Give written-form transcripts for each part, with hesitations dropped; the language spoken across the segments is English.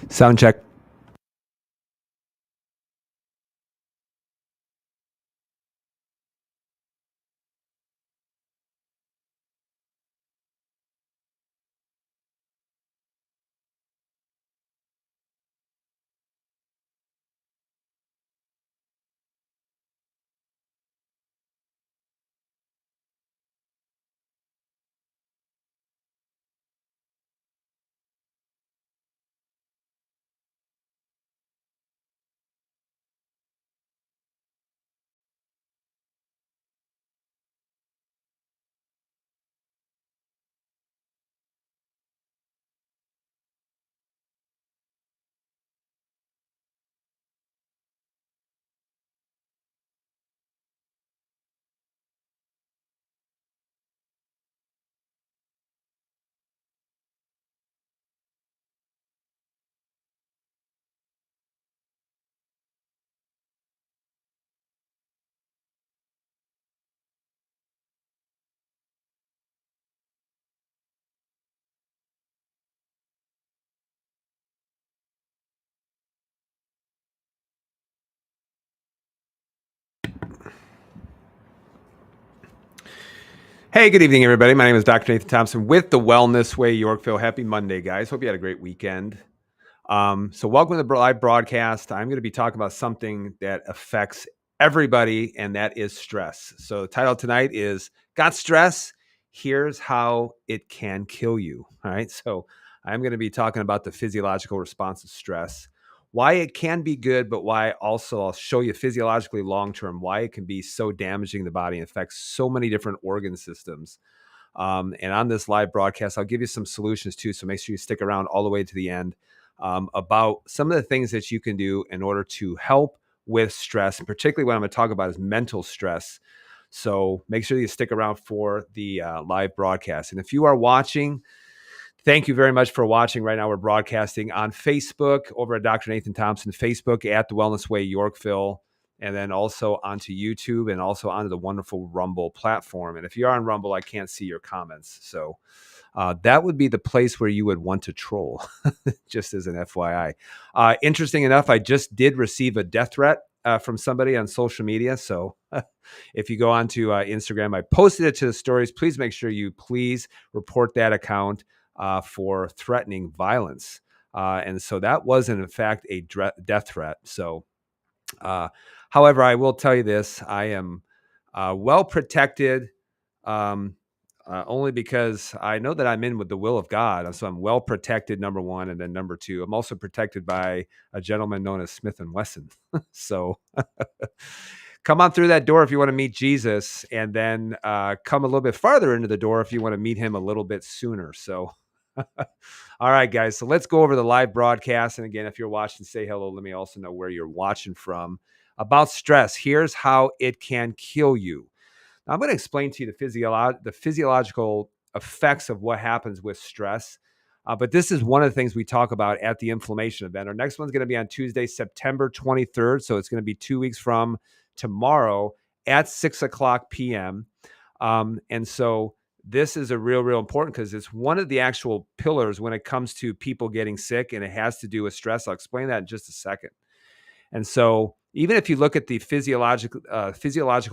Sound check. Hey, good evening, everybody. My name is Dr. Nathan Thompson with the Wellness Way Yorkville. Happy Monday, guys. Hope you had a great weekend. So, welcome to the live broadcast. I'm going to be talking about something that affects everybody, and that is stress. So, the title tonight is Got Stress? Here's How It Can Kill You. All right. So, I'm going to be talking about the physiological response to stress, why it can be good, but why also I'll show you physiologically long term, why it can be so damaging to the body and affects so many different organ systems. And on this live broadcast, I'll give you some solutions too. So make sure you stick around all the way to the end about some of the things that you can do in order to help with stress. And particularly what I'm going to talk about is mental stress. So make sure you stick around for the live broadcast. And if you are watching, thank you very much for watching. Right now, we're broadcasting on Facebook over at Dr. Nathan Thompson, Facebook at The Wellness Way Yorkville, and then also onto YouTube and also onto the wonderful Rumble platform. And if you are on Rumble, I can't see your comments. So that would be the place where you would want to troll, just as an FYI. Interesting enough, I just did receive a death threat from somebody on social media. So if you go onto Instagram, I posted it to the stories. Please make sure you please report that account for threatening violence. And so that was, in fact, a death threat. So, however, I will tell you this, I am well protected only because I know that I'm in with the will of God. So I'm well protected, number one. And then number two, I'm also protected by a gentleman known as Smith & Wesson. So come on through that door if you want to meet Jesus, and then come a little bit farther into the door if you want to meet him a little bit sooner. So, all right, guys. So let's go over the live broadcast. And again, if you're watching, say hello. Let me also know where you're watching from. About stress, here's how it can kill you. Now, I'm going to explain to you the physiological effects of what happens with stress. But this is one of the things we talk about at the inflammation event. Our next one's going to be on Tuesday, September 23rd. So it's going to be 2 weeks from tomorrow at 6 o'clock p.m. And so this is a real important because it's one of the actual pillars when it comes to people getting sick, and it has to do with stress. I'll explain that in just a second. And so even if you look at the physiological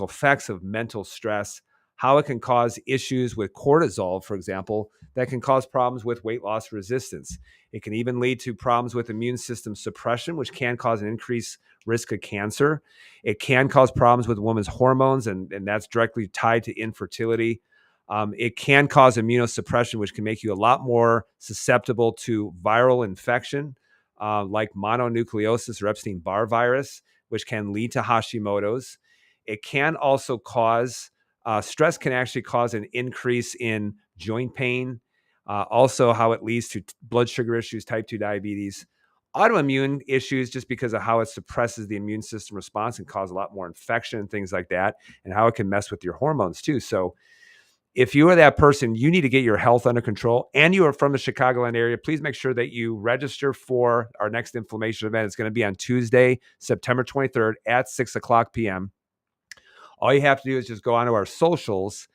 effects of mental stress, how it can cause issues with cortisol, for example, that can cause problems with weight loss resistance. It can even lead to problems with immune system suppression, which can cause an increased risk of cancer. It can cause problems with a woman's hormones, and that's directly tied to infertility. It can cause immunosuppression, which can make you a lot more susceptible to viral infection, like mononucleosis or Epstein-Barr virus, which can lead to Hashimoto's. It can also cause, stress can actually cause an increase in joint pain. Also, how it leads to blood sugar issues, type 2 diabetes, autoimmune issues, just because of how it suppresses the immune system response and cause a lot more infection and things like that, and how it can mess with your hormones too. So if you are that person, you need to get your health under control, and you are from the Chicagoland area, please make sure that you register for our next inflammation event. It's going to be on Tuesday, September 23rd at 6 o'clock p.m. All you have to do is just go onto our socials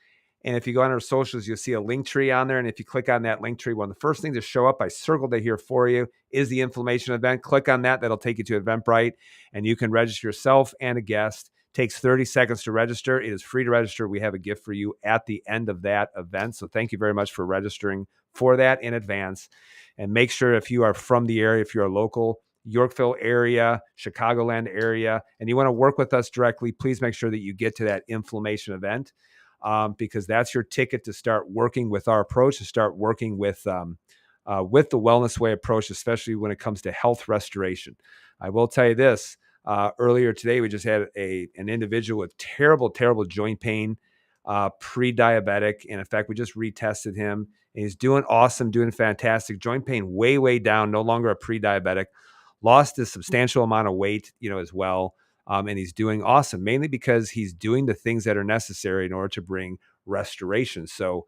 And if you go on our socials, you'll see a link tree on there. And if you click on that link tree, one of the first things to show up, I circled it here for you, is the inflammation event. Click on that. That'll take you to Eventbrite, and you can register yourself and a guest. Takes 30 seconds to register. It is free to register. We have a gift for you at the end of that event. So thank you very much for registering for that in advance. And make sure, if you are from the area, if you're a local Yorkville area, Chicagoland area, and you want to work with us directly, please make sure that you get to that inflammation event, because that's your ticket to start working with our approach, to start working with the Wellness Way approach, especially when it comes to health restoration. I will tell you this. Earlier today, we just had an individual with terrible joint pain, pre-diabetic. And in fact, we just retested him, and he's doing awesome, doing fantastic. Joint pain way down, no longer a pre-diabetic. Lost a substantial amount of weight, as well. And he's doing awesome, mainly because he's doing the things that are necessary in order to bring restoration. So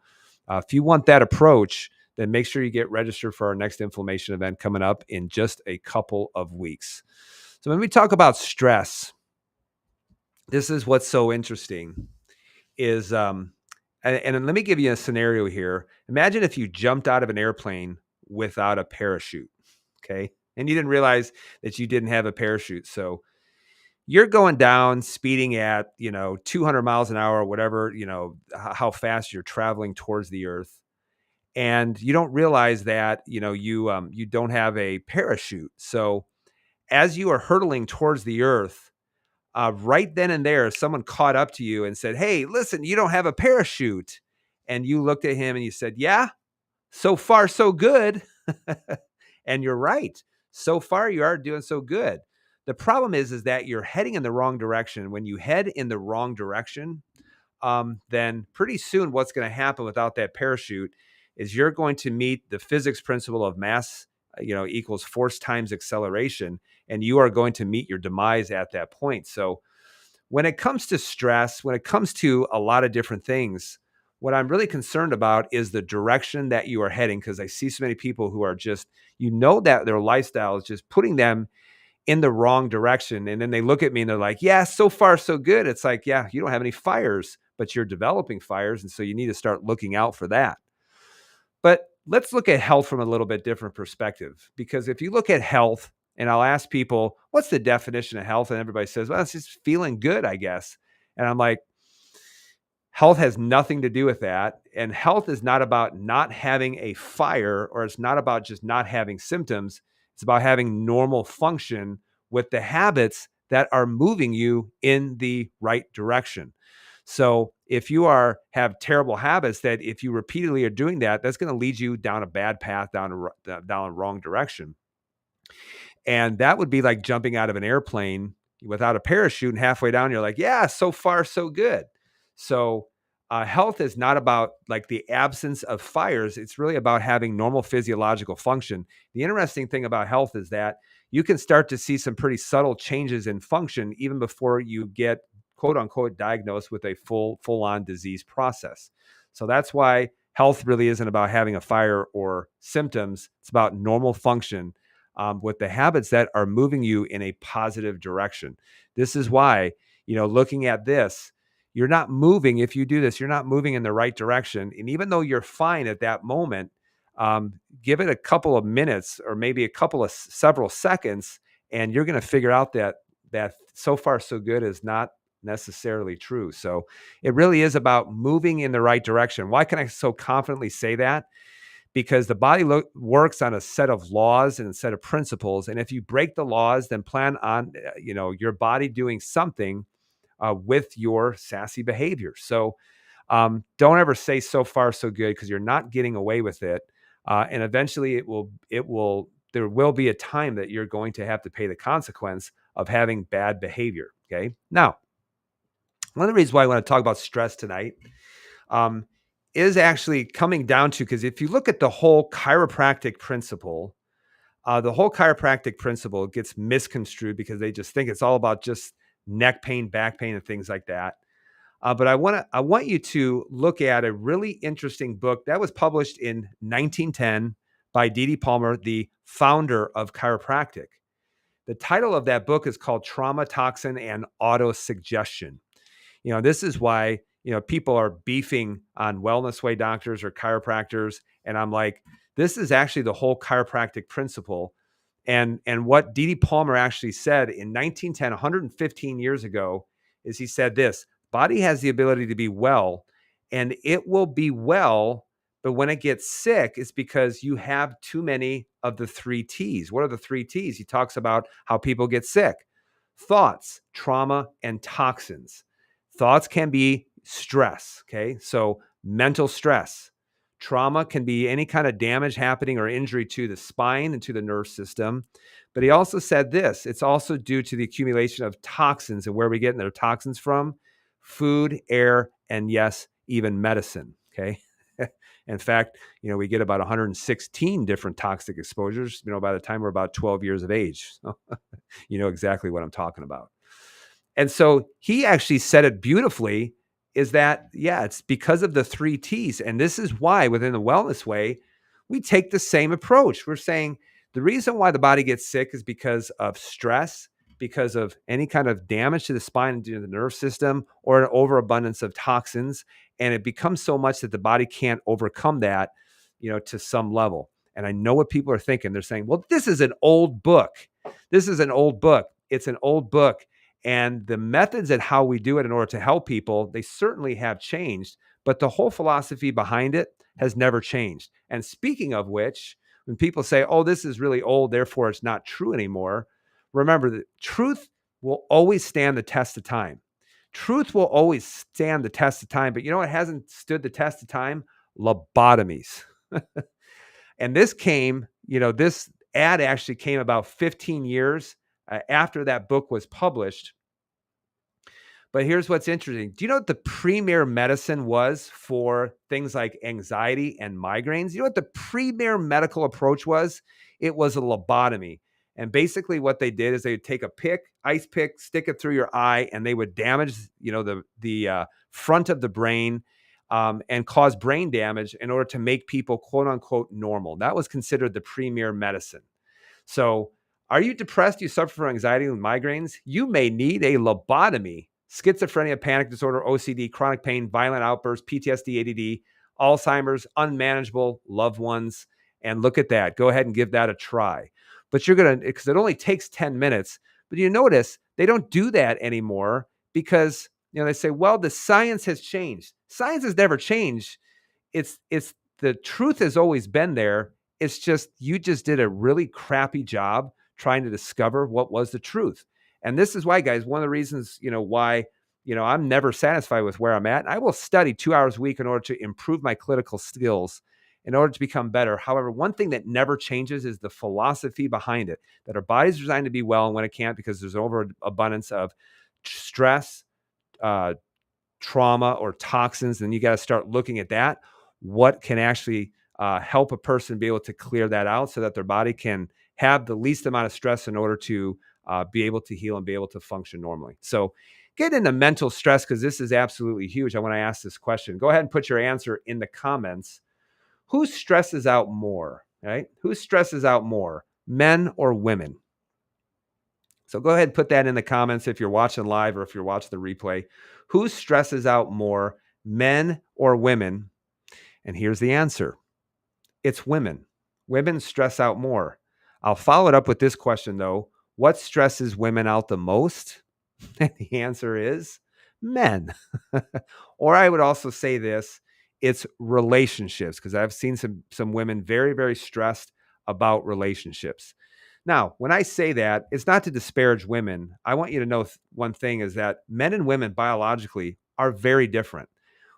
if you want that approach, then make sure you get registered for our next inflammation event coming up in just a couple of weeks. So when we talk about stress, this is what's so interesting is, and let me give you a scenario here. Imagine if you jumped out of an airplane without a parachute, okay? And you didn't realize that you didn't have a parachute. So you're going down, speeding at, 200 miles an hour, or whatever, how fast you're traveling towards the earth. And you don't realize that, you don't have a parachute. So as you are hurtling towards the earth, right then and there, someone caught up to you and said, "Hey, listen, you don't have a parachute." And you looked at him and you said, "Yeah, so far so good." And you're right. So far you are doing so good. The problem is that you're heading in the wrong direction. When you head in the wrong direction, then pretty soon what's going to happen without that parachute is you're going to meet the physics principle of mass, equals force times acceleration, and you are going to meet your demise at that point. So when it comes to stress, when it comes to a lot of different things, what I'm really concerned about is the direction that you are heading, because I see so many people who are just, that their lifestyle is just putting them in the wrong direction. And then they look at me and they're like, "Yeah, so far so good." It's like, yeah, you don't have any fires, but you're developing fires. And so you need to start looking out for that. But let's look at health from a little bit different perspective, because if you look at health, and I'll ask people, "What's the definition of health?" And everybody says, "Well, it's just feeling good, I guess." And I'm like, health has nothing to do with that. And health is not about not having a fire, or it's not about just not having symptoms. It's about having normal function with the habits that are moving you in the right direction. So if you have terrible habits, that if you repeatedly are doing that, that's going to lead you down a bad path, down a wrong direction. And that would be like jumping out of an airplane without a parachute, and halfway down, you're like, "Yeah, so far, so good." So health is not about like the absence of fires. It's really about having normal physiological function. The interesting thing about health is that you can start to see some pretty subtle changes in function even before you get, quote unquote, diagnosed with a full-on disease process. So that's why health really isn't about having a fire or symptoms. It's about normal function, with the habits that are moving you in a positive direction. This is why, looking at this, you're not moving. If you do this, you're not moving in the right direction. And even though you're fine at that moment, give it a couple of minutes, or maybe several seconds, and you're going to figure out that so far so good is not necessarily true. So it really is about moving in the right direction. Why can I so confidently say that? Because the body works on a set of laws and a set of principles. And if you break the laws, then plan on, your body doing something with your sassy behavior. So don't ever say so far so good, because you're not getting away with it. And eventually there will be a time that you're going to have to pay the consequence of having bad behavior. Okay. Now, one of the reasons why I want to talk about stress tonight, is actually coming down to, because if you look at the whole chiropractic principle, gets misconstrued because they just think it's all about just neck pain, back pain, and things like that. But I want you to look at a really interesting book that was published in 1910 by D.D. Palmer, the founder of chiropractic. The title of that book is called Trauma, Toxin, and Autosuggestion. This is why people are beefing on Wellness Way doctors or chiropractors, and I'm like, this is actually the whole chiropractic principle. And what D.D. Palmer actually said in 1910, 115 years ago, is he said this: body has the ability to be well, and it will be well, but when it gets sick, it's because you have too many of the three T's. What are the three T's? He talks about how people get sick: thoughts, trauma, and toxins. Thoughts can be stress. Okay. So mental stress. Trauma can be any kind of damage happening or injury to the spine and to the nerve system. But he also said this: it's also due to the accumulation of toxins. And where are we getting their toxins from? Food, air, and yes, even medicine. Okay. In fact, we get about 116 different toxic exposures, by the time we're about 12 years of age. So you know exactly what I'm talking about. And so he actually said it beautifully, is that, yeah, it's because of the three T's. And this is why within the Wellness Way, we take the same approach. We're saying the reason why the body gets sick is because of stress, because of any kind of damage to the spine and to the nerve system, or an overabundance of toxins. And it becomes so much that the body can't overcome that, to some level. And I know what people are thinking. They're saying, well, this is an old book. This is an old book. It's an old book. And the methods and how we do it in order to help people, they certainly have changed, but the whole philosophy behind it has never changed. And speaking of which, when people say, oh, this is really old, therefore it's not true anymore, remember that truth will always stand the test of time. Truth will always stand the test of time. But you know what hasn't stood the test of time? Lobotomies. And this ad actually came about 15 years after that book was published. But here's what's interesting. Do you know what the premier medicine was for things like anxiety and migraines? You know what the premier medical approach was? It was a lobotomy. And basically what they did is they would take a ice pick, stick it through your eye, and they would damage, the front of the brain, and cause brain damage in order to make people, quote unquote, normal. That was considered the premier medicine. So are you depressed? You suffer from anxiety and migraines? You may need a lobotomy. Schizophrenia, panic disorder, OCD, chronic pain, violent outbursts, PTSD, ADD, Alzheimer's, unmanageable loved ones. And look at that. Go ahead and give that a try. But because it only takes 10 minutes. But you notice they don't do that anymore because, they say, well, the science has changed. Science has never changed. It's the truth has always been there. It's just, you just did a really crappy job trying to discover what was the truth. And this is why, guys, one of the reasons, why, I'm never satisfied with where I'm at. I will study 2 hours a week in order to improve my clinical skills, in order to become better. However, one thing that never changes is the philosophy behind it, that our body's designed to be well, and when it can't, because there's overabundance of stress, trauma, or toxins, then you got to start looking at that. What can actually help a person be able to clear that out so that their body can have the least amount of stress in order to be able to heal and be able to function normally. So get into mental stress, because this is absolutely huge. I want to ask this question. Go ahead and put your answer in the comments. Who stresses out more, right? Who stresses out more, men or women? So go ahead and put that in the comments if you're watching live or if you're watching the replay. Who stresses out more, men or women? And here's the answer. It's women. Women stress out more. I'll follow it up with this question, though. What stresses women out the most? And the answer is men. Or I would also say this: it's relationships, because I've seen some women very, very stressed about relationships. Now, when I say that, it's not to disparage women. I want you to know one thing, is that men and women biologically are very different.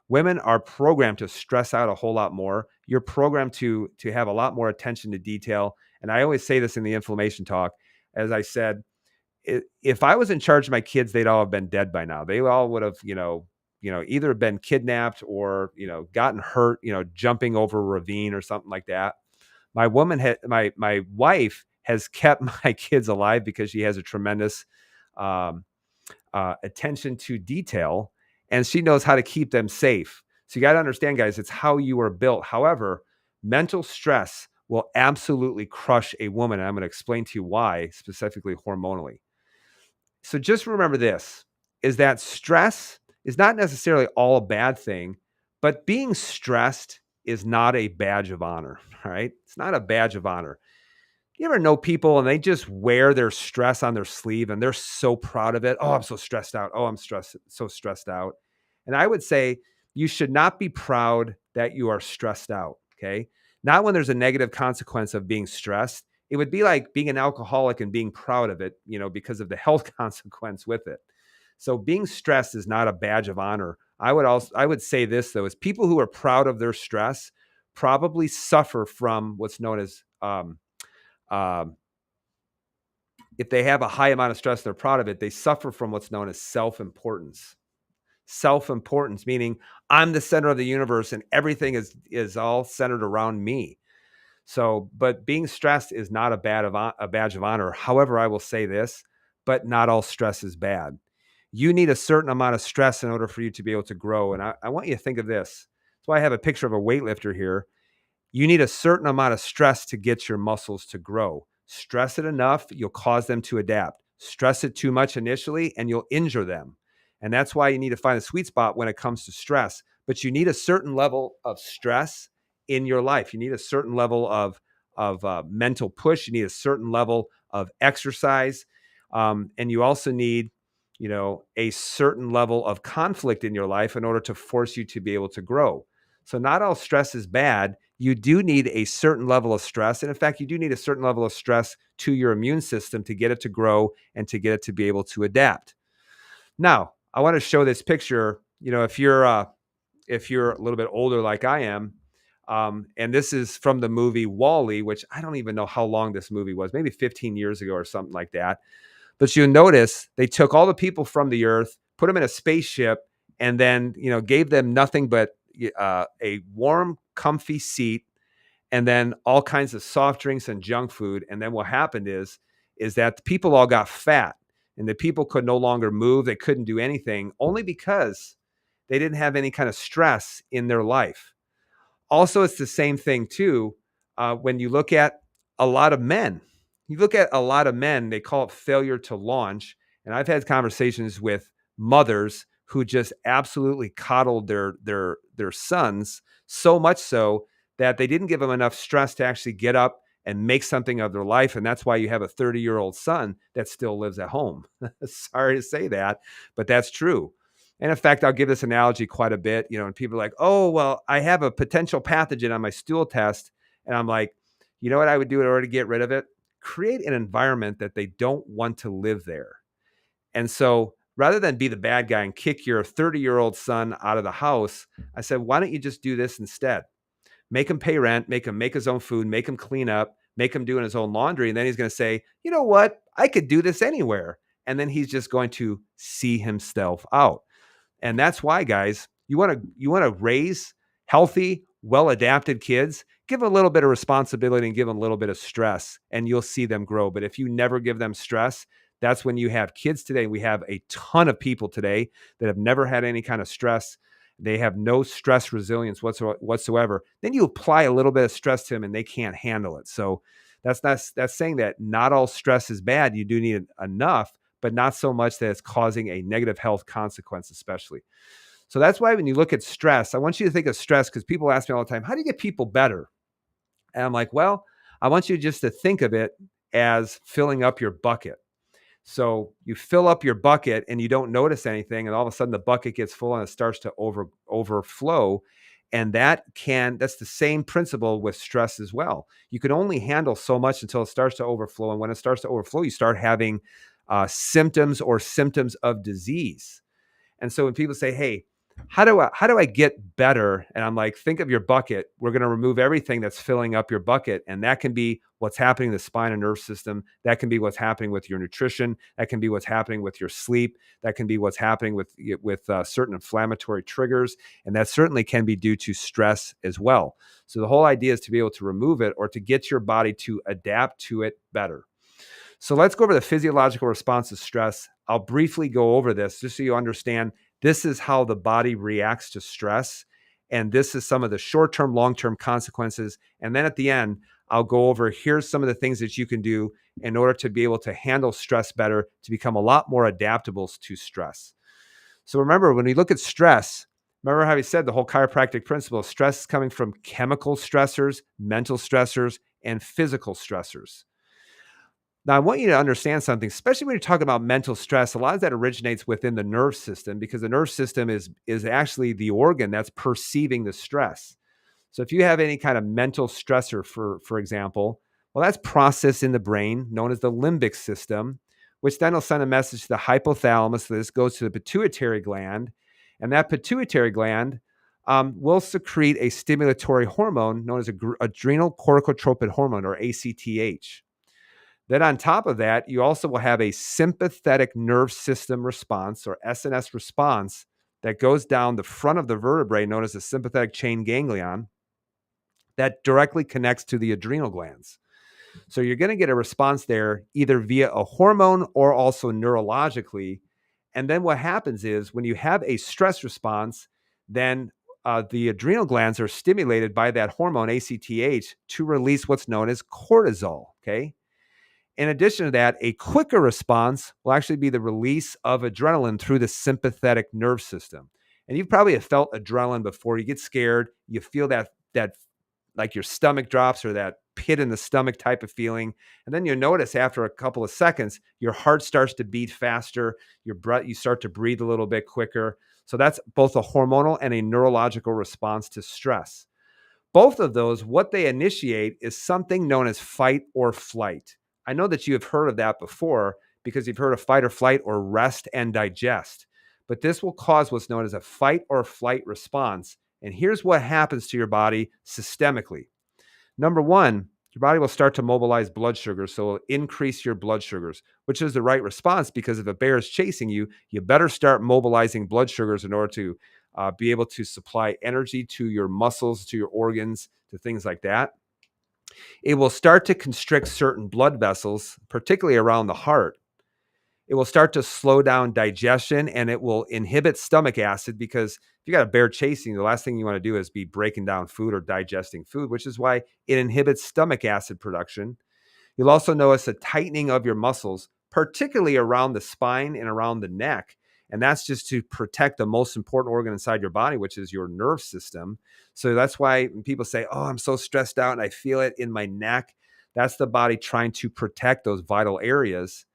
Women are programmed to stress out a whole lot more. You're programmed to have a lot more attention to detail. And I always say this in the inflammation talk. As I said, if I was in charge of my kids, they'd all have been dead by now. They all would have, either been kidnapped or, gotten hurt, jumping over a ravine or something like that. My wife has kept my kids alive because she has a tremendous attention to detail, and she knows how to keep them safe. So you got to understand, guys, it's how you are built. However, mental stress will absolutely crush a woman. And I'm going to explain to you why, specifically hormonally. So just remember this, is that stress is not necessarily all a bad thing, but being stressed is not a badge of honor, all right? It's not a badge of honor. You ever know people and they just wear their stress on their sleeve and they're so proud of it? Oh, I'm so stressed out. Oh, I'm so stressed out. And I would say you should not be proud that you are stressed out, okay? Not when there's a negative consequence of being stressed. It would be like being an alcoholic and being proud of it, because of the health consequence with it. So being stressed is not a badge of honor. I would say this though, is people who are proud of their stress probably suffer from what's known as um, if they have a high amount of stress, they're proud of it. They suffer from what's known as self-importance. Self-importance, meaning I'm the center of the universe and everything is all centered around me. So, but being stressed is not a badge of honor. However, I will say this, but not all stress is bad. You need a certain amount of stress in order for you to be able to grow. And I want you to think of this. That's why I have a picture of a weightlifter here. You need a certain amount of stress to get your muscles to grow. Stress it enough, you'll cause them to adapt. Stress it too much initially, and you'll injure them. And that's why you need to find a sweet spot when it comes to stress. But you need a certain level of stress in your life. You need a certain level of mental push. You need a certain level of exercise, and you also need, a certain level of conflict in your life in order to force you to be able to grow. So not all stress is bad. You do need a certain level of stress. And in fact, you do need a certain level of stress to your immune system to get it to grow and to get it to be able to adapt. Now, I want to show this picture. If you're a little bit older like I am, and this is from the movie Wall-E, which I don't even know how long this movie was, maybe 15 years ago or something like that. But you'll notice they took all the people from the earth, put them in a spaceship, and then, gave them nothing but a warm, comfy seat, and then all kinds of soft drinks and junk food. And then what happened is that the people all got fat, and the people could no longer move. They couldn't do anything only because they didn't have any kind of stress in their life. Also, it's the same thing too. When you look at a lot of men, they call it failure to launch. And I've had conversations with mothers who just absolutely coddled their sons, so much so that they didn't give them enough stress to actually get up and make something of their life. And that's why you have a 30-year-old son that still lives at home. Sorry to say that, but that's true. And in fact, I'll give this analogy quite a bit, and people are like, oh, well, I have a potential pathogen on my stool test. And I'm like, you know what I would do in order to get rid of it? Create an environment that they don't want to live there. And so rather than be the bad guy and kick your 30-year-old son out of the house, I said, why don't you just do this instead? Make him pay rent, make him make his own food, make him clean up, make him doing his own laundry. And then he's going to say, you know what? I could do this anywhere. And then he's just going to see himself out. And that's why, guys, you want to raise healthy, well-adapted kids. Give them a little bit of responsibility and give them a little bit of stress, and you'll see them grow. But if you never give them stress, that's when you have kids today. We have a ton of people today that have never had any kind of stress. They have no stress resilience whatsoever. Then you apply a little bit of stress to them, and they can't handle it. So that's saying that not all stress is bad. You do need enough, but not so much that it's causing a negative health consequence, especially. So that's why when you look at stress, I want you to think of stress, because people ask me all the time, how do you get people better? And I'm like, well, I want you just to think of it as filling up your bucket. So you fill up your bucket and you don't notice anything, and all of a sudden the bucket gets full and it starts to overflow. And that's the same principle with stress as well. You can only handle so much until it starts to overflow. And when it starts to overflow, you start having symptoms of disease. And so when people say, hey, how do I get better? And I'm like, think of your bucket. We're going to remove everything that's filling up your bucket. And that can be what's happening in the spine and nerve system. That can be what's happening with your nutrition. That can be what's happening with your sleep. That can be what's happening with certain inflammatory triggers. And that certainly can be due to stress as well. So the whole idea is to be able to remove it or to get your body to adapt to it better. So let's go over the physiological response to stress. I'll briefly go over this just so you understand this is how the body reacts to stress. And this is some of the short-term, long-term consequences. And then at the end, I'll go over here's some of the things that you can do in order to be able to handle stress better, to become a lot more adaptable to stress. So remember, when we look at stress, remember how we said the whole chiropractic principle, stress is coming from chemical stressors, mental stressors, and physical stressors. Now, I want you to understand something, especially when you're talking about mental stress. A lot of that originates within the nerve system because the nerve system is actually the organ that's perceiving the stress. So if you have any kind of mental stressor, for example, well, that's processed in the brain known as the limbic system, which then will send a message to the hypothalamus. So this goes to the pituitary gland, and that pituitary gland will secrete a stimulatory hormone known as adrenal corticotropin hormone, or ACTH. Then on top of that, you also will have a sympathetic nerve system response, or SNS response, that goes down the front of the vertebrae known as the sympathetic chain ganglion that directly connects to the adrenal glands. So you're going to get a response there either via a hormone or also neurologically. And then what happens is when you have a stress response, then the adrenal glands are stimulated by that hormone ACTH to release what's known as cortisol. Okay. In addition to that, a quicker response will actually be the release of adrenaline through the sympathetic nerve system. And you've probably have felt adrenaline before. You get scared, you feel that like your stomach drops or that pit in the stomach type of feeling. And then you notice after a couple of seconds, your heart starts to beat faster, your breath, you start to breathe a little bit quicker. So that's both a hormonal and a neurological response to stress. Both of those, what they initiate is something known as fight or flight. I know that you have heard of that before because you've heard of fight or flight or rest and digest. But this will cause what's known as a fight or flight response. And here's what happens to your body systemically. Number one, your body will start to mobilize blood sugars. So it'll increase your blood sugars, which is the right response because if a bear is chasing you, you better start mobilizing blood sugars in order to be able to supply energy to your muscles, to your organs, to things like that. It will start to constrict certain blood vessels, particularly around the heart. It will start to slow down digestion and it will inhibit stomach acid because if you got a bear chasing, the last thing you want to do is be breaking down food or digesting food, which is why it inhibits stomach acid production. You'll also notice a tightening of your muscles, particularly around the spine and around the neck. And that's just to protect the most important organ inside your body, which is your nerve system. So that's why when people say, oh, I'm so stressed out and I feel it in my neck, that's the body trying to protect those vital areas.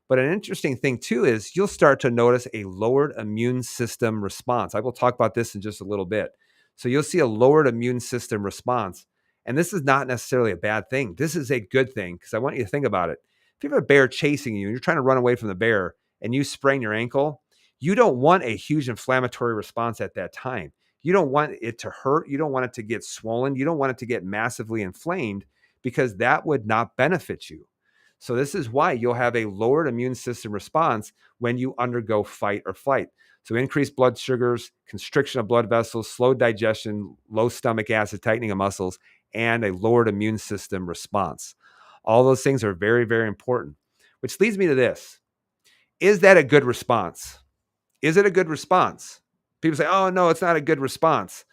But an interesting thing too is you'll start to notice a lowered immune system response. I will talk about this in just a little bit. So you'll see a lowered immune system response. And this is not necessarily a bad thing. This is a good thing because I want you to think about it. If you have a bear chasing you and you're trying to run away from the bear and you sprain your ankle, you don't want a huge inflammatory response at that time. You don't want it to hurt. You don't want it to get swollen. You don't want it to get massively inflamed because that would not benefit you. So this is why you'll have a lowered immune system response when you undergo fight or flight. So increased blood sugars, constriction of blood vessels, slow digestion, low stomach acid, tightening of muscles, and a lowered immune system response. All those things are very, very important, which leads me to this. Is that a good response? Is it a good response? People say, oh, no, it's not a good response.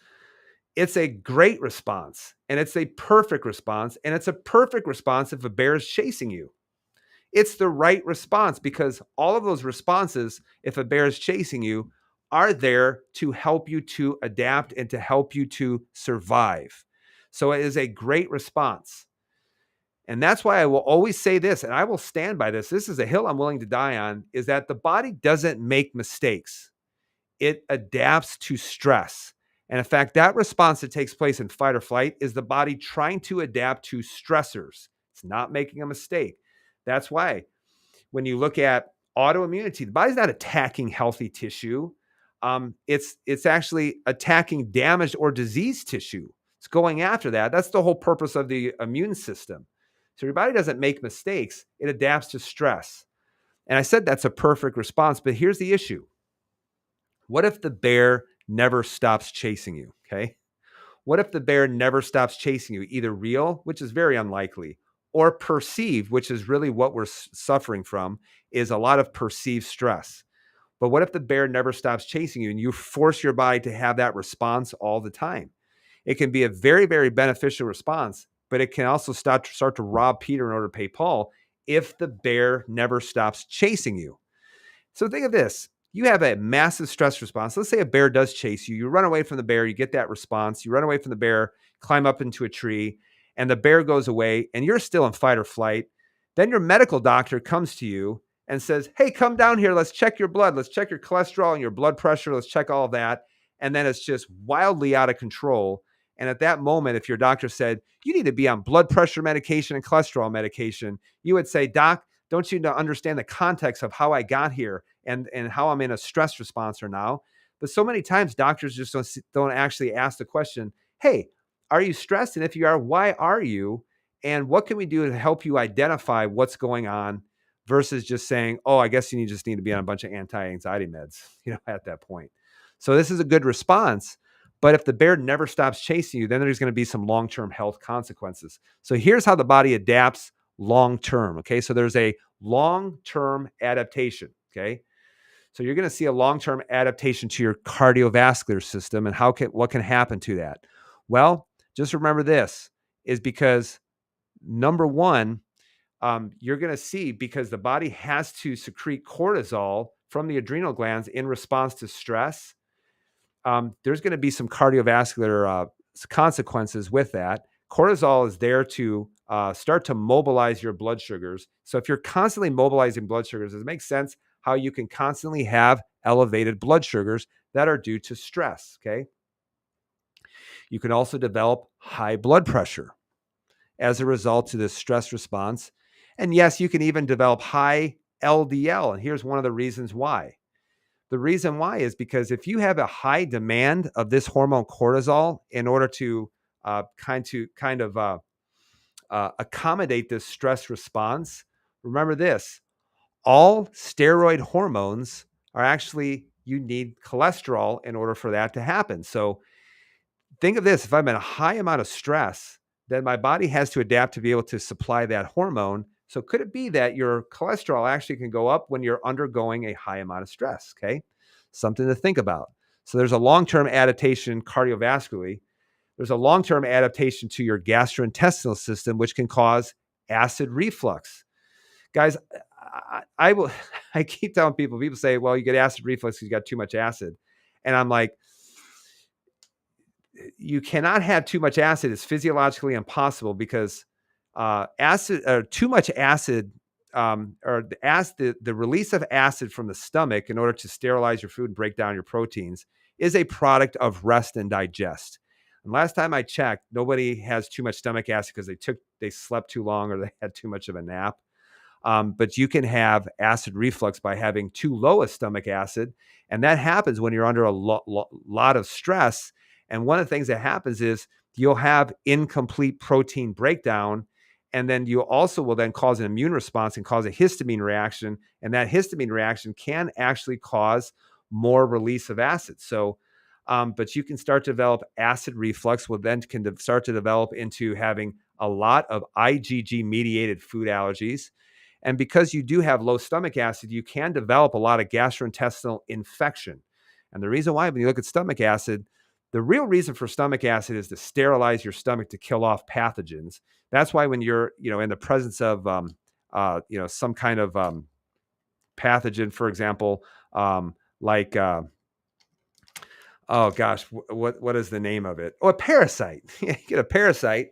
It's a great response, and it's a perfect response, and it's a perfect response if a bear is chasing you. It's the right response because all of those responses, if a bear is chasing you, are there to help you to adapt and to help you to survive. So it is a great response. And that's why I will always say this, and I will stand by this. This is a hill I'm willing to die on, is that the body doesn't make mistakes. It adapts to stress. And in fact, that response that takes place in fight or flight is the body trying to adapt to stressors. It's not making a mistake. That's why when you look at autoimmunity, the body's not attacking healthy tissue. It's actually attacking damaged or diseased tissue. It's going after that. That's the whole purpose of the immune system. So your body doesn't make mistakes. It adapts to stress. And I said that's a perfect response, but here's the issue. What if the bear never stops chasing you? Okay. What if the bear never stops chasing you, either real, which is very unlikely, or perceived, which is really what we're suffering from, is a lot of perceived stress. But what if the bear never stops chasing you and you force your body to have that response all the time? It can be a very, very beneficial response, but it can also start to rob Peter in order to pay Paul if the bear never stops chasing you. So think of this. you have a massive stress response. Let's say a bear does chase you. You run away from the bear, you get that response. You run away from the bear, climb up into a tree, and the bear goes away, and you're still in fight or flight. Then your medical doctor comes to you and says, "Hey, come down here. Let's check your blood. Let's check your cholesterol and your blood pressure. Let's check all of that." And then it's just wildly out of control. And at that moment, if your doctor said, "You need to be on blood pressure medication and cholesterol medication," you would say, "Doc, don't you understand the context of how I got here and how I'm in a stress response or now?" But so many times doctors just don't actually ask the question, "Hey, are you stressed? And if you are, why are you? And what can we do to help you identify what's going on?" Versus just saying, "Oh, I guess you just need to be on a bunch of anti-anxiety meds," at that point. So this is a good response. But if the bear never stops chasing you, then there's going to be some long-term health consequences. So here's how the body adapts long-term. Okay. So there's a long-term adaptation. Okay. So you're going to see a long-term adaptation to your cardiovascular system. And what can happen to that? Well, just remember this is because number one, you're going to see, because the body has to secrete cortisol from the adrenal glands in response to stress, there's going to be some cardiovascular consequences with that. Cortisol is there to start to mobilize your blood sugars. So if you're constantly mobilizing blood sugars, it makes sense how you can constantly have elevated blood sugars that are due to stress. Okay. You can also develop high blood pressure as a result of this stress response. And yes, you can even develop high LDL. And here's one of the reasons why. The reason why is because if you have a high demand of this hormone cortisol in order to accommodate this stress response, remember this: all steroid hormones are actually, you need cholesterol in order for that to happen. So think of this: if I'm in a high amount of stress, then my body has to adapt to be able to supply that hormone. So could it be that your cholesterol actually can go up when you're undergoing a high amount of stress? Okay. Something to think about. So there's a long-term adaptation cardiovascularly. There's a long-term adaptation to your gastrointestinal system, which can cause acid reflux. Guys, I keep telling people say, "Well, you get acid reflux because you got too much acid." And I'm like, you cannot have too much acid. It's physiologically impossible, because acid, or too much acid, or the release of acid from the stomach in order to sterilize your food and break down your proteins is a product of rest and digest. And last time I checked, nobody has too much stomach acid because they slept too long or they had too much of a nap. But you can have acid reflux by having too low a stomach acid. And that happens when you're under a lot of stress. And one of the things that happens is you'll have incomplete protein breakdown. And then you also will then cause an immune response and cause a histamine reaction. And that histamine reaction can actually cause more release of acid. So, but you can start to develop acid reflux, can start to develop into having a lot of IgG mediated food allergies. And because you do have low stomach acid, you can develop a lot of gastrointestinal infection. And the reason why, when you look at stomach acid, the real reason for stomach acid is to sterilize your stomach, to kill off pathogens. That's why when you're, in the presence of, some kind of pathogen, for example, like, oh gosh, what is the name of it? Oh, a parasite. You get a parasite.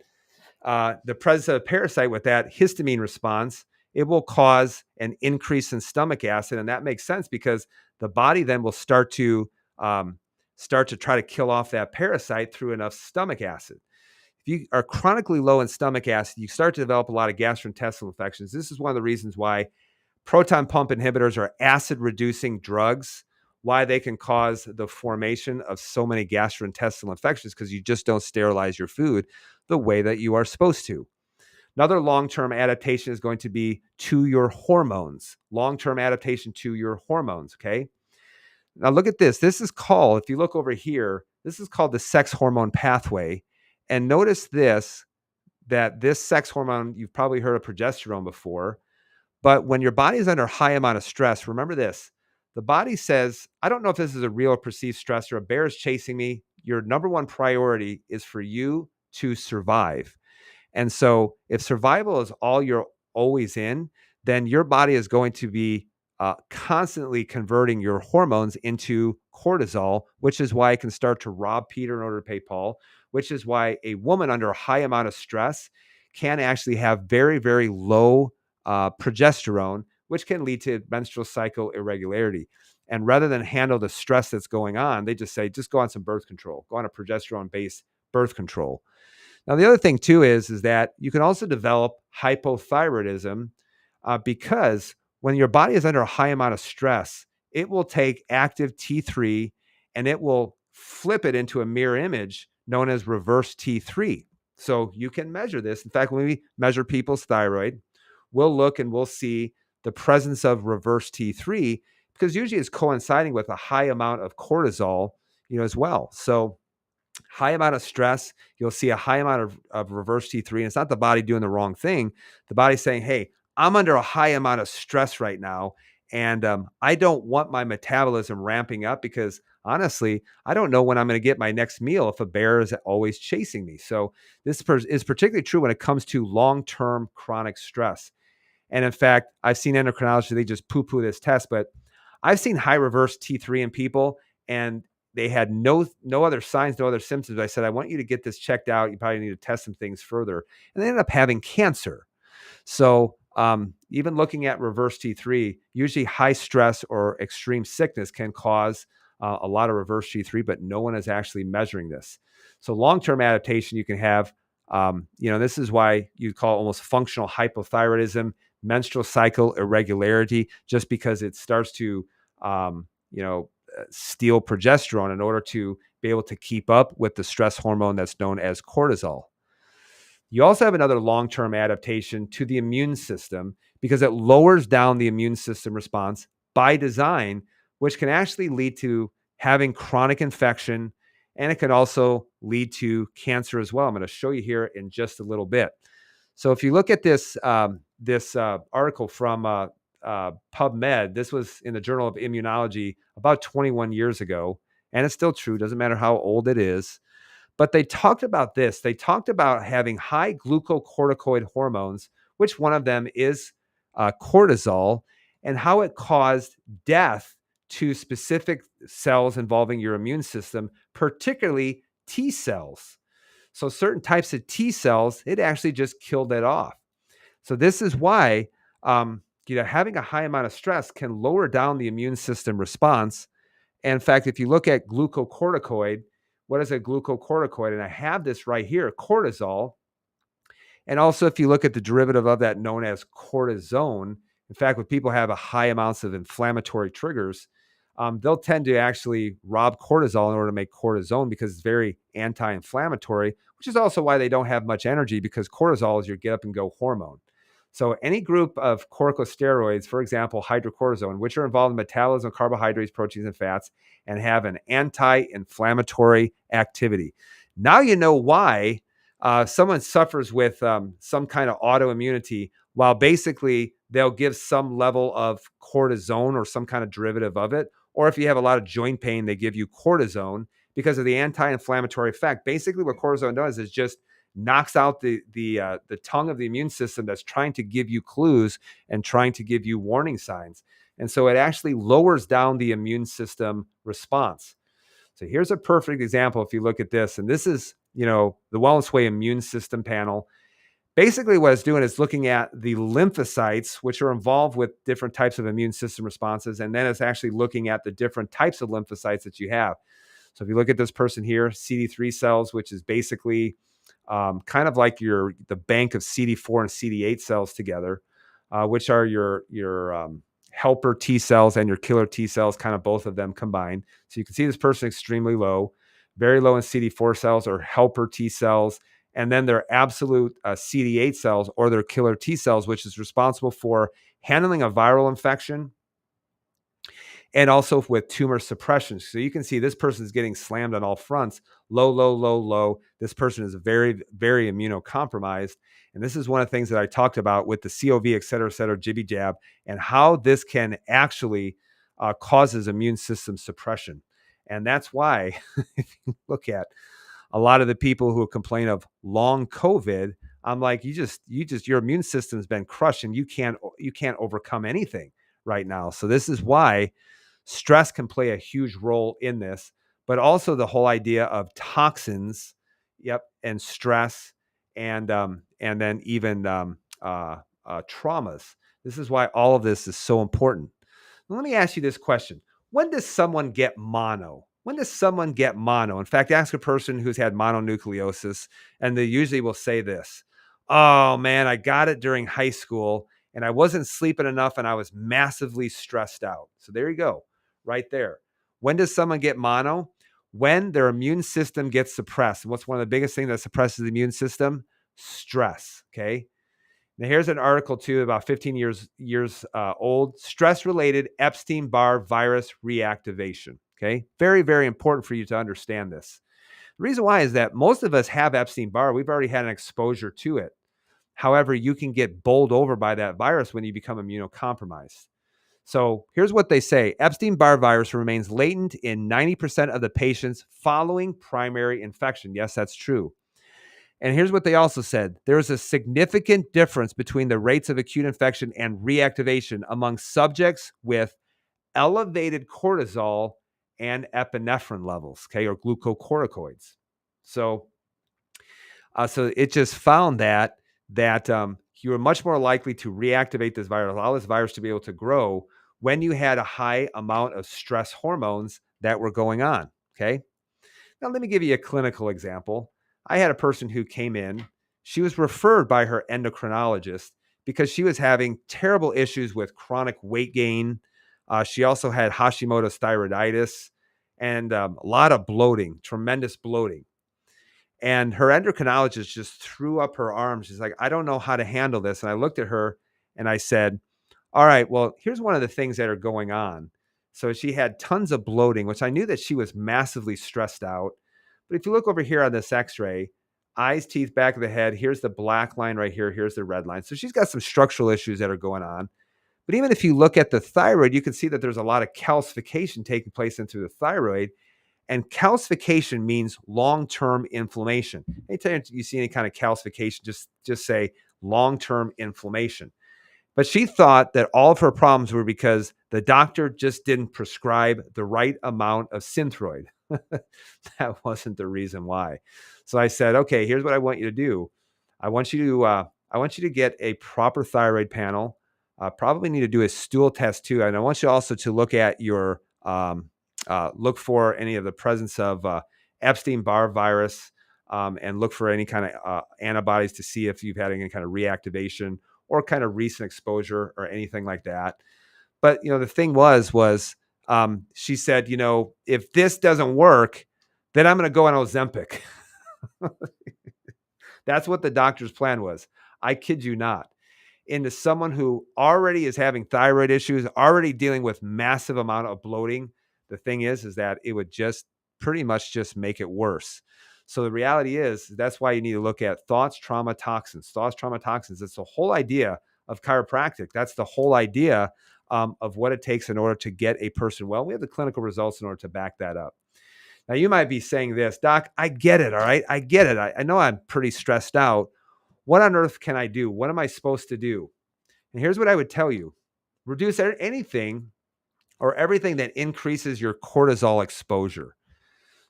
The presence of a parasite with that histamine response, it will cause an increase in stomach acid. And that makes sense because the body then will start to try to kill off that parasite through enough stomach acid. If you are chronically low in stomach acid, you start to develop a lot of gastrointestinal infections. This is one of the reasons why proton pump inhibitors are acid reducing drugs, why they can cause the formation of so many gastrointestinal infections, because you just don't sterilize your food the way that you are supposed to. Another long-term adaptation is going to be to your hormones. Long-term adaptation to your hormones, okay? Now look at this. This is called, if you look over here, this is called the sex hormone pathway. And notice this, that this sex hormone, you've probably heard of progesterone before, but when your body is under a high amount of stress, remember this: the body says, I don't know if this is a real or perceived stressor. A bear is chasing me. Your number one priority is for you to survive. And so if survival is all you're always in, then your body is going to be constantly converting your hormones into cortisol, which is why it can start to rob Peter in order to pay Paul, which is why a woman under a high amount of stress can actually have very, very low progesterone, which can lead to menstrual cycle irregularity. And rather than handle the stress that's going on, they just say, just go on some birth control, go on a progesterone based birth control. Now, the other thing too is that you can also develop hypothyroidism because when your body is under a high amount of stress, it will take active T3 and it will flip it into a mirror image known as reverse T3. So you can measure this. In fact, when we measure people's thyroid, we'll look and we'll see the presence of reverse T3 because usually it's coinciding with a high amount of cortisol, as well. So high amount of stress, you'll see a high amount of reverse T3. And it's not the body doing the wrong thing. The body's saying, hey, I'm under a high amount of stress right now. And I don't want my metabolism ramping up because honestly, I don't know when I'm going to get my next meal if a bear is always chasing me. So this is particularly true when it comes to long-term chronic stress. And in fact, I've seen endocrinologists, they just poo-poo this test, but I've seen high reverse T3 in people and they had no other signs, no other symptoms. I said, I want you to get this checked out. You probably need to test some things further. And they ended up having cancer. So even looking at reverse T3, usually high stress or extreme sickness can cause a lot of reverse T3, but no one is actually measuring this. So long-term adaptation you can have, this is why you call it almost functional hypothyroidism, menstrual cycle irregularity, just because it starts to, steal progesterone in order to be able to keep up with the stress hormone that's known as cortisol. You also have another long-term adaptation to the immune system because it lowers down the immune system response by design, which can actually lead to having chronic infection, and it can also lead to cancer as well. I'm going to show you here in just a little bit. So if you look at this article from PubMed, this was in the Journal of Immunology about 21 years ago, and it's still true. Doesn't matter how old it is. But they talked about this. They talked about having high glucocorticoid hormones, which one of them is cortisol, and how it caused death to specific cells involving your immune system, particularly T cells. So certain types of T cells, it actually just killed it off. So this is why having a high amount of stress can lower down the immune system response. And in fact, if you look at glucocorticoid, what is a glucocorticoid? And I have this right here, cortisol. And also, if you look at the derivative of that known as cortisone, in fact, when people have a high amounts of inflammatory triggers, they'll tend to actually rob cortisol in order to make cortisone because it's very anti-inflammatory, which is also why they don't have much energy because cortisol is your get up and go hormone. So any group of corticosteroids, for example, hydrocortisone, which are involved in metabolism of carbohydrates, proteins, and fats, and have an anti-inflammatory activity. Now you know why someone suffers with some kind of autoimmunity while basically they'll give some level of cortisone or some kind of derivative of it. Or if you have a lot of joint pain, they give you cortisone because of the anti-inflammatory effect. Basically, what cortisone does is just knocks out the tongue of the immune system that's trying to give you clues and trying to give you warning signs. And so it actually lowers down the immune system response. So here's a perfect example if you look at this. And this is, the Wellness Way immune system panel. Basically what it's doing is looking at the lymphocytes, which are involved with different types of immune system responses. And then it's actually looking at the different types of lymphocytes that you have. So if you look at this person here, CD3 cells, which is basically kind of like the bank of CD4 and CD8 cells together, which are your helper T cells and your killer T cells, kind of both of them combined. So you can see this person extremely low, very low in CD4 cells or helper T cells, and then their absolute CD8 cells or their killer T cells, which is responsible for handling a viral infection and also with tumor suppression. So you can see this person is getting slammed on all fronts, low, low, low, low. This person is very, very immunocompromised. And this is one of the things that I talked about with the COV, et cetera, jibby jab, and how this can actually causes immune system suppression. And that's why, if you look at a lot of the people who complain of long COVID, I'm like, your immune system's been crushed and you can't overcome anything. right now. So this is why stress can play a huge role in this, but also the whole idea of toxins, yep, and stress, and then even traumas. This is why all of this is so important. Let me ask you this question. When does someone get mono? When does someone get mono? In fact, ask a person who's had mononucleosis, and they usually will say this: "Oh man, I got it during high school, and I wasn't sleeping enough, and I was massively stressed out." So there you go, right there. When does someone get mono? When their immune system gets suppressed. And what's one of the biggest things that suppresses the immune system? Stress. Okay. Now, here's an article too, about 15 years old. Stress-related Epstein-Barr virus reactivation. Okay, very, very important for you to understand this. The reason why is that most of us have Epstein-Barr. We've already had an exposure to it. However, you can get bowled over by that virus when you become immunocompromised. So here's what they say. Epstein-Barr virus remains latent in 90% of the patients following primary infection. Yes, that's true. And here's what they also said. There's a significant difference between the rates of acute infection and reactivation among subjects with elevated cortisol and epinephrine levels, okay, or glucocorticoids. So it just found that you were much more likely to reactivate this virus, allow this virus to be able to grow when you had a high amount of stress hormones that were going on, okay? Now, let me give you a clinical example. I had a person who came in. She was referred by her endocrinologist because she was having terrible issues with chronic weight gain. She also had Hashimoto's thyroiditis and a lot of bloating, tremendous bloating. And her endocrinologist just threw up her arms. She's like, I don't know how to handle this. And I looked at her and I said, all right, well, here's one of the things that are going on. So she had tons of bloating, which I knew that she was massively stressed out. But if you look over here on this x-ray, eyes, teeth, back of the head, here's the black line right here. Here's the red line. So she's got some structural issues that are going on. But even if you look at the thyroid, you can see that there's a lot of calcification taking place into the thyroid. And calcification means long-term inflammation. Anytime you see any kind of calcification, just say long-term inflammation. But she thought that all of her problems were because the doctor just didn't prescribe the right amount of Synthroid. That wasn't the reason why. So I said, okay, here's what I want you to do. I want you to get a proper thyroid panel. Probably need to do a stool test too. And I want you also to look at your look for any of the presence of Epstein-Barr virus, and look for any kind of antibodies to see if you've had any kind of reactivation or kind of recent exposure or anything like that. But, the thing was she said, if this doesn't work, then I'm going to go on Ozempic. That's what the doctor's plan was. I kid you not. Into someone who already is having thyroid issues, already dealing with massive amount of bloating. The thing is that it would just pretty much just make it worse. So the reality is that's why you need to look at thoughts, trauma, toxins. Thoughts, trauma, toxins. It's the whole idea of chiropractic. That's the whole idea of what it takes in order to get a person well. We have the clinical results in order to back that up. Now, you might be saying this, Doc, I get it, all right? I get it. I know I'm pretty stressed out. What on earth can I do? What am I supposed to do? And here's what I would tell you. Reduce anything or everything that increases your cortisol exposure.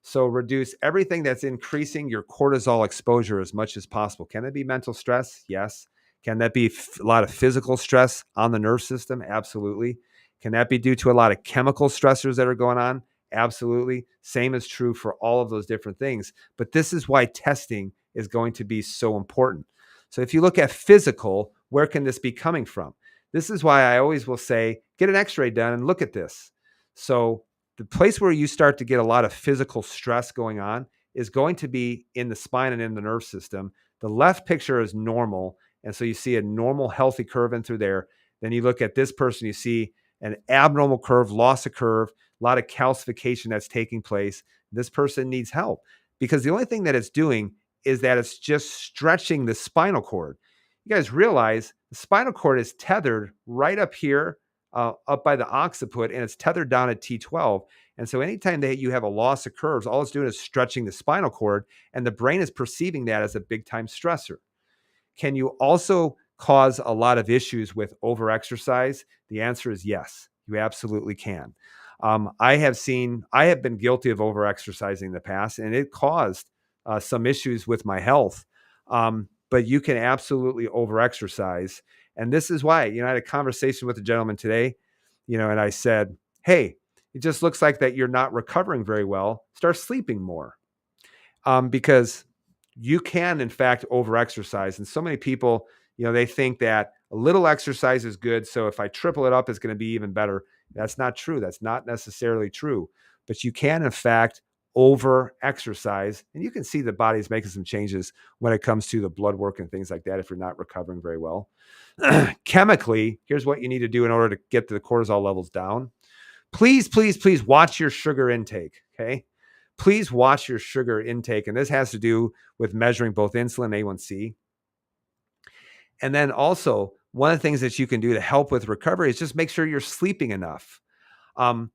So reduce everything that's increasing your cortisol exposure as much as possible. Can it be mental stress? Yes. Can that be a lot of physical stress on the nerve system? Absolutely. Can that be due to a lot of chemical stressors that are going on? Absolutely. Same is true for all of those different things. But this is why testing is going to be so important. So if you look at physical, where can this be coming from? This is why I always will say, get an x-ray done and look at this. So the place where you start to get a lot of physical stress going on is going to be in the spine and in the nerve system. The left picture is normal. And so you see a normal, healthy curve in through there. Then you look at this person, you see an abnormal curve, loss of curve, a lot of calcification that's taking place. This person needs help because the only thing that it's doing is that it's just stretching the spinal cord. You guys realize the spinal cord is tethered right up here, up by the occiput, and it's tethered down at T12. And so anytime that you have a loss of curves, all it's doing is stretching the spinal cord, and the brain is perceiving that as a big time stressor. Can you also cause a lot of issues with overexercise? The answer is yes, you absolutely can. I have been guilty of overexercising in the past, and it caused some issues with my health. But you can absolutely overexercise. And this is why, I had a conversation with a gentleman today, and I said, hey, it just looks like that you're not recovering very well. Start sleeping more. Because you can, in fact, overexercise. And so many people, they think that a little exercise is good. So if I triple it up, it's going to be even better. That's not true. That's not necessarily true. But you can, in fact, over exercise. And you can see the body's making some changes when it comes to the blood work and things like that if you're not recovering very well. Chemically, here's what you need to do in order to get the cortisol levels down. Please, please, please watch your sugar intake. Okay. Please watch your sugar intake. And this has to do with measuring both insulin and A1C. And then also, one of the things that you can do to help with recovery is just make sure you're sleeping enough. Um,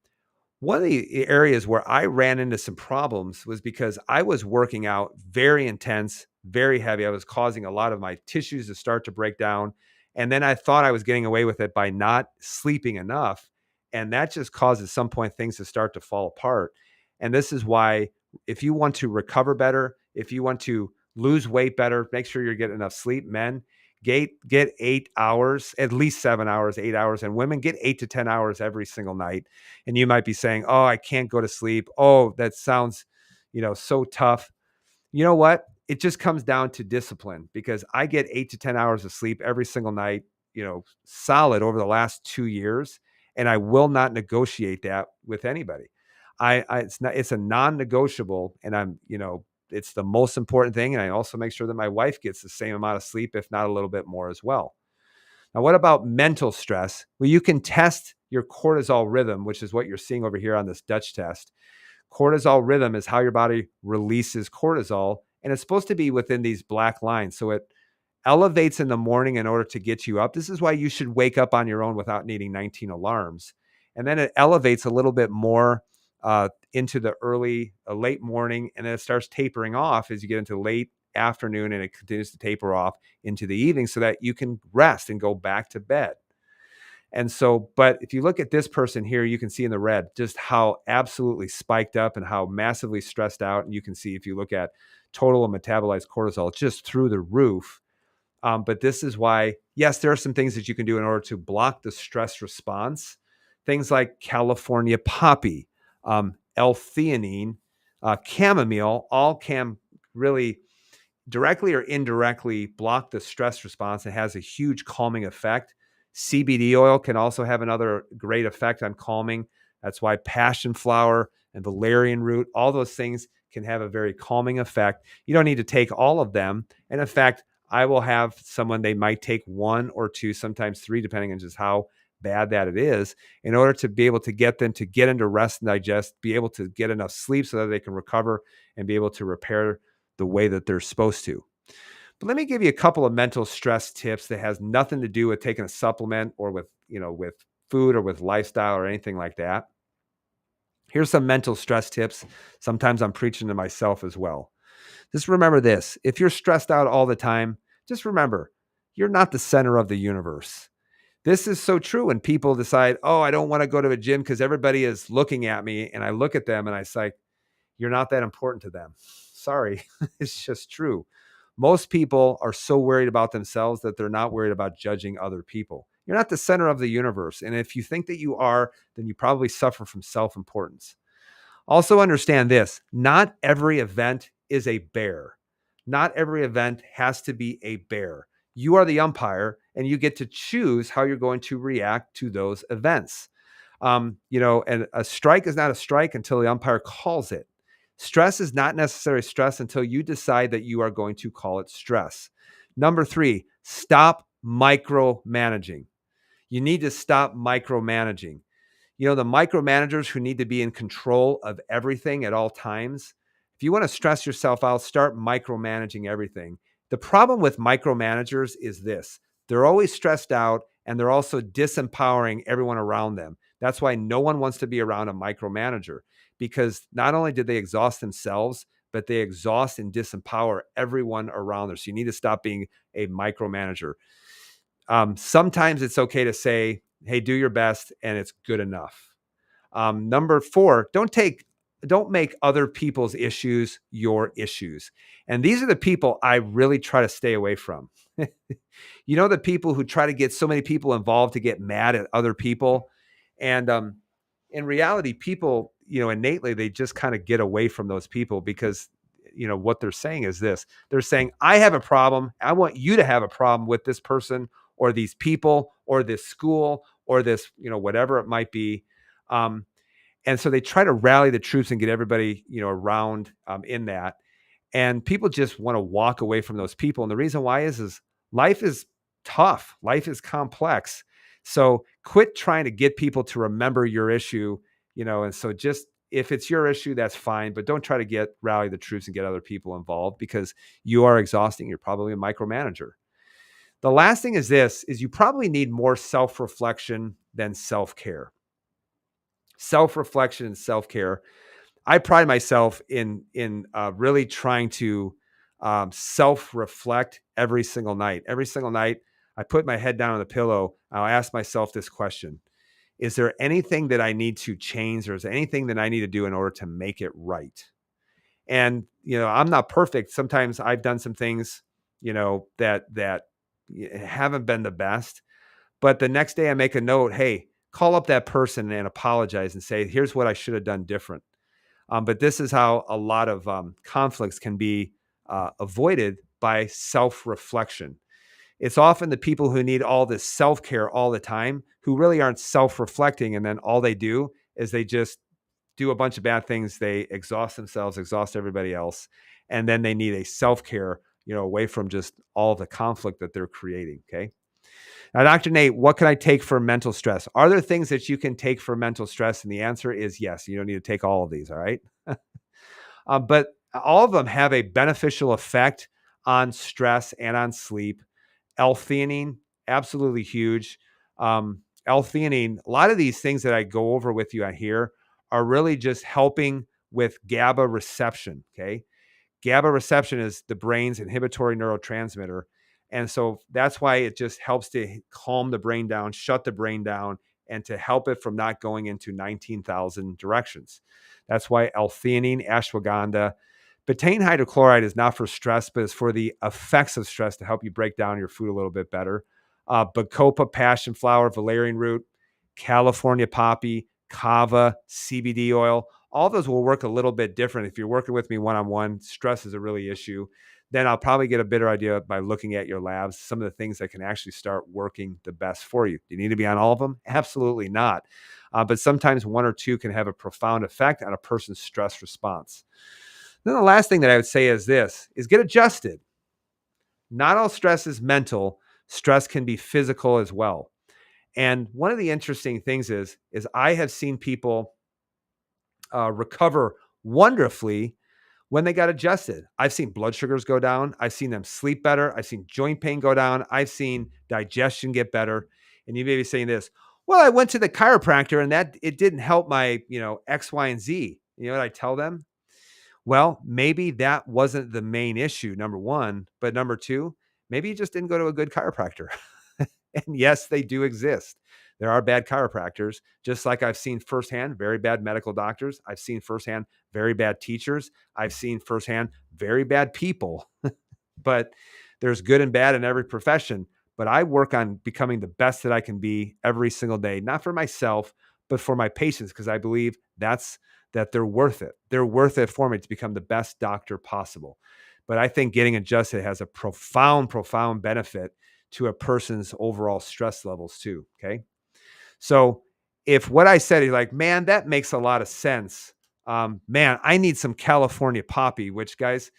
One of the areas where I ran into some problems was because I was working out very intense, very heavy. I was causing a lot of my tissues to start to break down. And then I thought I was getting away with it by not sleeping enough. And that just causes some point things to start to fall apart. And this is why, if you want to recover better, if you want to lose weight better, make sure you're getting enough sleep. Men, get 8 hours, at least 7 hours, 8 hours, and women get 8 to 10 hours every single night. And you might be saying, oh, I can't go to sleep. Oh, that sounds, so tough. You know what? It just comes down to discipline, because I get 8 to 10 hours of sleep every single night, solid over the last 2 years. And I will not negotiate that with anybody. It's a non-negotiable, and it's the most important thing. And I also make sure that my wife gets the same amount of sleep, if not a little bit more as well. Now, what about mental stress? Well, you can test your cortisol rhythm, which is what you're seeing over here on this Dutch test. Cortisol rhythm is how your body releases cortisol, and it's supposed to be within these black lines. So it elevates in the morning in order to get you up. This is why you should wake up on your own without needing 19 alarms. And then it elevates a little bit more into the late morning, and then it starts tapering off as you get into late afternoon, and it continues to taper off into the evening so that you can rest and go back to bed. And so, but if you look at this person here, you can see in the red just how absolutely spiked up and how massively stressed out. And you can see, if you look at total and metabolized cortisol, it's just through the roof. But this is why, yes, there are some things that you can do in order to block the stress response. Things like California poppy, L-theanine, chamomile, all can really directly or indirectly block the stress response. It has a huge calming effect. CBD oil can also have another great effect on calming. That's why passion flower and valerian root, all those things can have a very calming effect. You don't need to take all of them. And in fact, I will have someone, they might take 1 or 2, sometimes 3, depending on just how bad that it is, in order to be able to get them to get into rest and digest, be able to get enough sleep so that they can recover and be able to repair the way that they're supposed to. But let me give you a couple of mental stress tips that has nothing to do with taking a supplement or with food or with lifestyle or anything like that. Here's some mental stress tips. Sometimes I'm preaching to myself as well. Just remember this. If you're stressed out all the time, just remember, you're not the center of the universe. This is so true when people decide, oh, I don't want to go to a gym because everybody is looking at me. And I look at them and I say, you're not that important to them. Sorry, it's just true. Most people are so worried about themselves that they're not worried about judging other people. You're not the center of the universe. And if you think that you are, then you probably suffer from self-importance. Also understand this, not every event is a bear. Not every event has to be a bear. You are the umpire, and you get to choose how you're going to react to those events. And a strike is not a strike until the umpire calls it. Stress is not necessarily stress until you decide that you are going to call it stress. Number 3, stop micromanaging. You need to stop micromanaging. The micromanagers who need to be in control of everything at all times. If you want to stress yourself out, start micromanaging everything. The problem with micromanagers is this. They're always stressed out, and they're also disempowering everyone around them. That's why no one wants to be around a micromanager, because not only did they exhaust themselves, but they exhaust and disempower everyone around them. So you need to stop being a micromanager. Sometimes it's okay to say, hey, do your best and it's good enough. Number four, don't make other people's issues your issues. And these are the people I really try to stay away from. The people who try to get so many people involved to get mad at other people. And in reality, people, innately, they just kind of get away from those people because, what they're saying is this. They're saying, I have a problem. I want you to have a problem with this person or these people or this school or this, whatever it might be. And so they try to rally the troops and get everybody, around in that. And people just want to walk away from those people. And the reason why is life is tough. Life is complex. So quit trying to get people to remember your issue, and so just if it's your issue, that's fine, but don't try to rally the troops and get other people involved because you are exhausting. You're probably a micromanager. The last thing is you probably need more self-reflection than self-care. Self-reflection and self-care. I pride myself in really trying to self-reflect every single night. Every single night, I put my head down on the pillow. I'll ask myself this question: is there anything that I need to change, or is there anything that I need to do in order to make it right? And I'm not perfect. Sometimes I've done some things, that haven't been the best. But the next day, I make a note: hey, call up that person and apologize and say, here's what I should have done different. But this is how a lot of conflicts can be avoided by self-reflection. It's often the people who need all this self-care all the time who really aren't self-reflecting. And then all they do is they just do a bunch of bad things. They exhaust themselves, exhaust everybody else. And then they need a self-care, away from just all the conflict that they're creating. Okay. Now, Dr. Nate, what can I take for mental stress? Are there things that you can take for mental stress? And the answer is yes. You don't need to take all of these. All right. But all of them have a beneficial effect on stress and on sleep. L-theanine, absolutely huge. L-theanine, a lot of these things that I go over with you on here are really just helping with GABA reception. Okay. GABA reception is the brain's inhibitory neurotransmitter. And so that's why it just helps to calm the brain down, shut the brain down, and to help it from not going into 19,000 directions. That's why L-theanine, ashwagandha. Betaine hydrochloride is not for stress, but it's for the effects of stress to help you break down your food a little bit better. Bacopa, passion flower, valerian root, California poppy, kava, CBD oil. All those will work a little bit different. If you're working with me one-on-one, stress is a really issue. Then I'll probably get a better idea by looking at your labs, some of the things that can actually start working the best for you. Do you need to be on all of them? Absolutely not. But sometimes one or two can have a profound effect on a person's stress response. Then the last thing that I would say is get adjusted. Not all stress is mental. Stress can be physical as well. And one of the interesting things is I have seen people recover wonderfully when they got adjusted. I've seen blood sugars go down. I've seen them sleep better. I've seen joint pain go down. I've seen digestion get better. And you may be saying this: well, I went to the chiropractor and that it didn't help my, X, Y, and Z. You know what I tell them? Well, maybe that wasn't the main issue, number one. But number two, maybe you just didn't go to a good chiropractor. And yes, they do exist. There are bad chiropractors, just like I've seen firsthand very bad medical doctors. I've seen firsthand very bad teachers. I've seen firsthand very bad people. But there's good and bad in every profession. But I work on becoming the best that I can be every single day, not for myself, but for my patients, because I believe that they're worth it. They're worth it for me to become the best doctor possible. But I think getting adjusted has a profound, profound benefit to a person's overall stress levels too. Okay. So if what I said is like, man, that makes a lot of sense. Man, I need some California poppy, which, guys,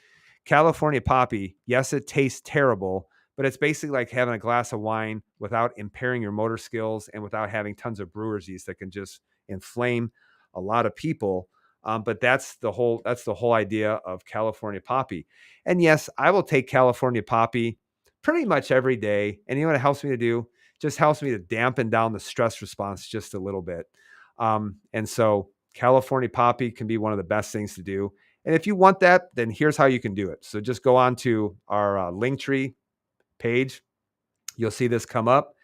California poppy, yes, it tastes terrible, but it's basically like having a glass of wine without impairing your motor skills and without having tons of brewer's yeast that can just inflame a lot of people. But that's the whole idea of California poppy. And yes, I will take California poppy pretty much every day. And you know what it helps me to do? Just helps me to dampen down the stress response just a little bit. And so California poppy can be one of the best things to do. And if you want that, then here's how you can do it. So just go on to our Linktree page You'll see this come up,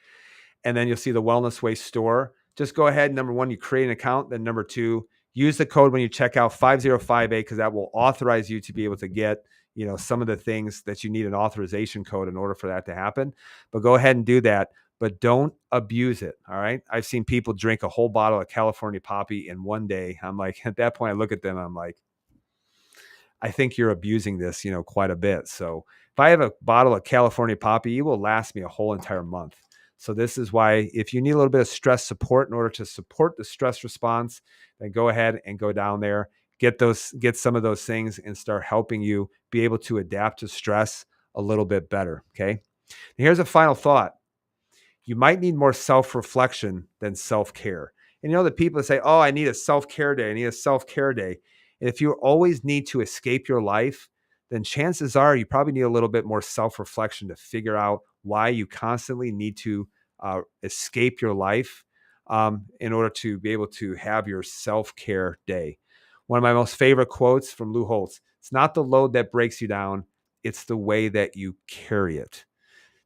and then you'll see the Wellness Way store. Just go ahead. Number one, you create an account. Then number two, use the code when you check out 5058 because that will authorize you to be able to get some of the things that you need an authorization code in order for that to happen. But go ahead and do that. But don't abuse it. All right. I've seen people drink a whole bottle of California Poppy in one day. I'm like, at that point, I look at them. I'm like, I think you're abusing this, quite a bit. So if I have a bottle of California Poppy, it will last me a whole entire month. So this is why if you need a little bit of stress support in order to support the stress response, then go ahead and go down there, get some of those things and start helping you be able to adapt to stress a little bit better. Okay. And here's a final thought. You might need more self-reflection than self-care. And the people that say, oh, I need a self-care day. I need a self-care day. And if you always need to escape your life, then chances are you probably need a little bit more self-reflection to figure out why you constantly need to escape your life in order to be able to have your self-care day. One of my most favorite quotes from Lou Holtz, it's not the load that breaks you down, it's the way that you carry it.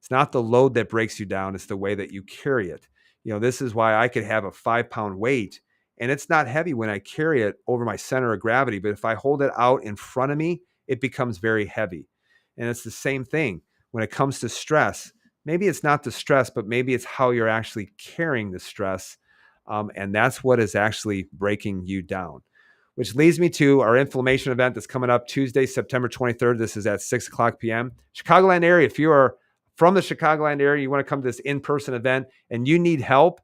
It's not the load that breaks you down. It's the way that you carry it. This is why I could have a 5-pound weight and it's not heavy when I carry it over my center of gravity. But if I hold it out in front of me, it becomes very heavy. And it's the same thing when it comes to stress. Maybe it's not the stress, but maybe it's how you're actually carrying the stress. And that's what is actually breaking you down. Which leads me to our inflammation event that's coming up Tuesday, September 23rd. This is at 6 o'clock p.m. Chicagoland area. If you are from the Chicagoland area, you want to come to this in-person event and you need help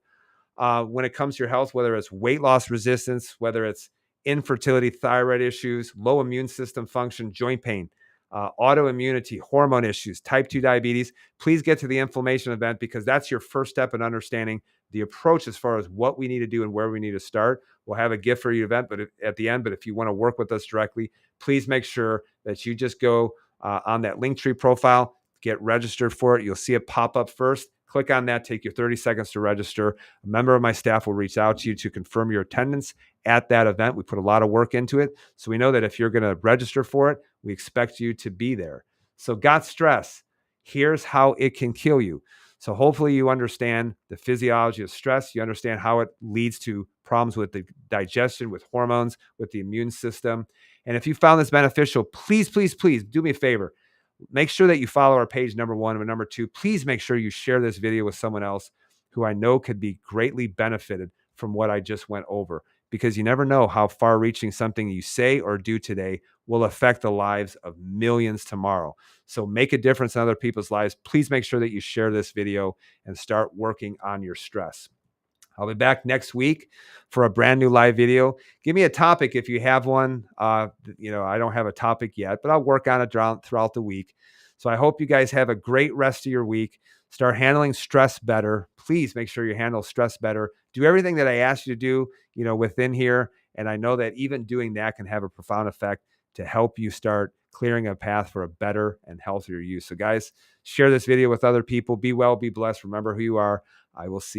when it comes to your health, whether it's weight loss resistance, whether it's infertility, thyroid issues, low immune system function, joint pain, autoimmunity, hormone issues, type 2 diabetes, please get to the inflammation event because that's your first step in understanding the approach as far as what we need to do and where we need to start. We'll have a gift for your event at the end, but if you want to work with us directly, please make sure that you just go on that Linktree profile, get registered for it. You'll see it pop up first. Click on that, take you 30 seconds to register. A member of my staff will reach out to you to confirm your attendance at that event. We put a lot of work into it. So we know that if you're going to register for it, we expect you to be there. So got stress. Here's how it can kill you. So hopefully you understand the physiology of stress. You understand how it leads to problems with the digestion, with hormones, with the immune system. And if you found this beneficial, please, please, please do me a favor. Make sure that you follow our page, number one. And number two, please make sure you share this video with someone else who I know could be greatly benefited from what I just went over, because you never know how far-reaching something you say or do today will affect the lives of millions tomorrow. So make a difference in other people's lives. Please make sure that you share this video and start working on your stress. I'll be back next week for a brand new live video. Give me a topic if you have one. I don't have a topic yet, but I'll work on it throughout the week. So I hope you guys have a great rest of your week. Start handling stress better. Please make sure you handle stress better. Do everything that I asked you to do, within here. And I know that even doing that can have a profound effect to help you start clearing a path for a better and healthier you. So guys, share this video with other people. Be well, be blessed. Remember who you are. I will see you.